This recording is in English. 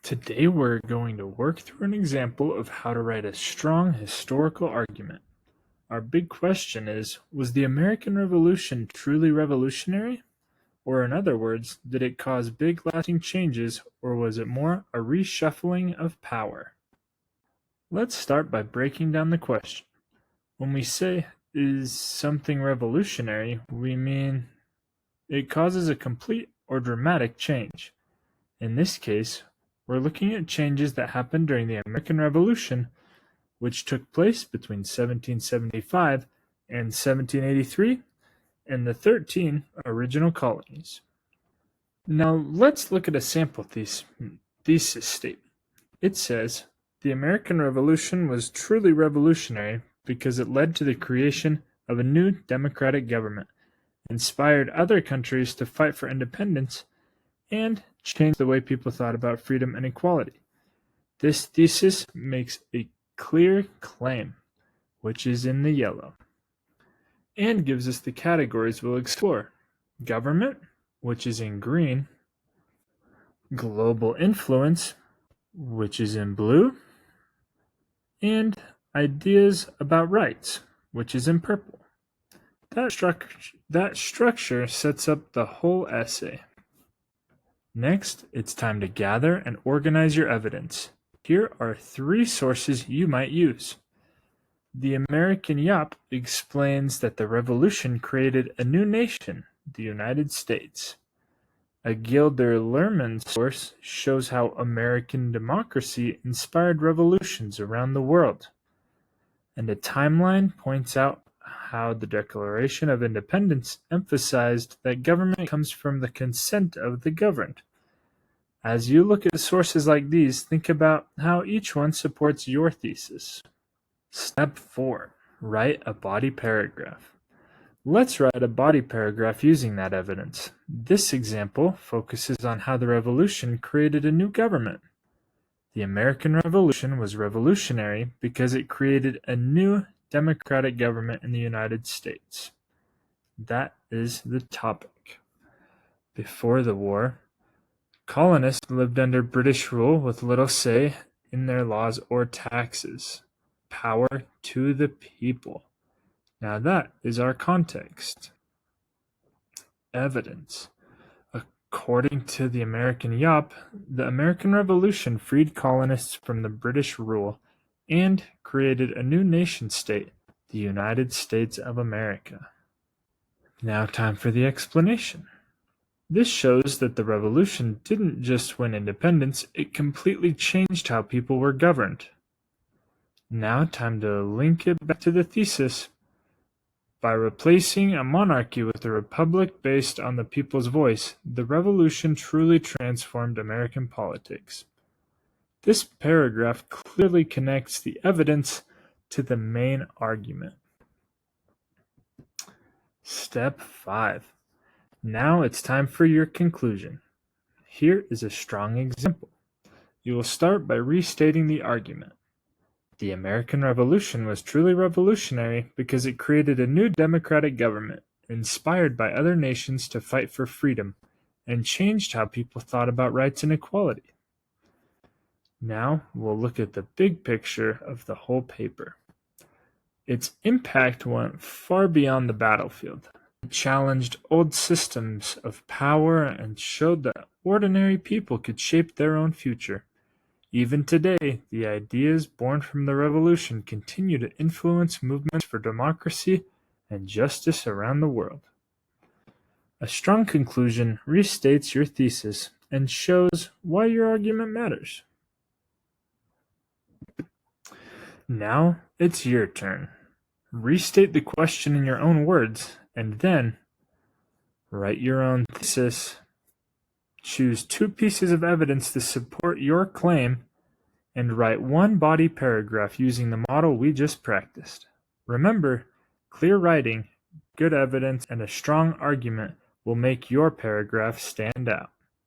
Today we're going to work through an example of how to write a strong historical argument. Our big question is, was the American Revolution truly revolutionary? Or in other words, did it cause big lasting changes, or was it more a reshuffling of power? Let's start by breaking down the question. When we say, is something revolutionary, we mean it causes a complete or dramatic change. In this case, we're looking at changes that happened during the American Revolution, which took place between 1775 and 1783 in the 13 original colonies. Now let's look at a sample thesis statement. It says, the American Revolution was truly revolutionary because it led to the creation of a new democratic government, inspired other countries to fight for independence, and changed the way people thought about freedom and equality. This thesis makes a clear claim, which is in the yellow, and gives us the categories we'll explore. Government, which is in green, global influence, which is in blue, and ideas about rights, which is in purple. That structure sets up the whole essay. Next, it's time to gather and organize your evidence. Here are 3 sources you might use. The American Yop explains that the revolution created a new nation, the United States. A Gilder Lehrman source shows how American democracy inspired revolutions around the world. And a timeline points out how the Declaration of Independence emphasized that government comes from the consent of the governed. As you look at sources like these, think about how each one supports your thesis. Step 4. Write a body paragraph. Let's write a body paragraph using that evidence. This example focuses on how the revolution created a new government. The American Revolution was revolutionary because it created a new democratic government in the United States. That is the topic. Before the war, colonists lived under British rule with little say in their laws or taxes. Power to the people. Now that is our context. Evidence. According to the American Yop, the American Revolution freed colonists from the British rule and created a new nation-state, the United States of America. Now time for the explanation. This shows that the revolution didn't just win independence, it completely changed how people were governed. Now time to link it back to the thesis. By replacing a monarchy with a republic based on the people's voice, the revolution truly transformed American politics. This paragraph clearly connects the evidence to the main argument. Step 5. Now it's time for your conclusion. Here is a strong example. You will start by restating the argument. The American Revolution was truly revolutionary because it created a new democratic government, inspired by other nations to fight for freedom, and changed how people thought about rights and equality. Now we'll look at the big picture of the whole paper. Its impact went far beyond the battlefield. It challenged old systems of power and showed that ordinary people could shape their own future. Even today, the ideas born from the revolution continue to influence movements for democracy and justice around the world. A strong conclusion restates your thesis and shows why your argument matters. Now it's your turn. Restate the question in your own words, and then write your own thesis. Choose 2 pieces of evidence to support your claim, and write 1 body paragraph using the model we just practiced. Remember, clear writing, good evidence, and a strong argument will make your paragraph stand out.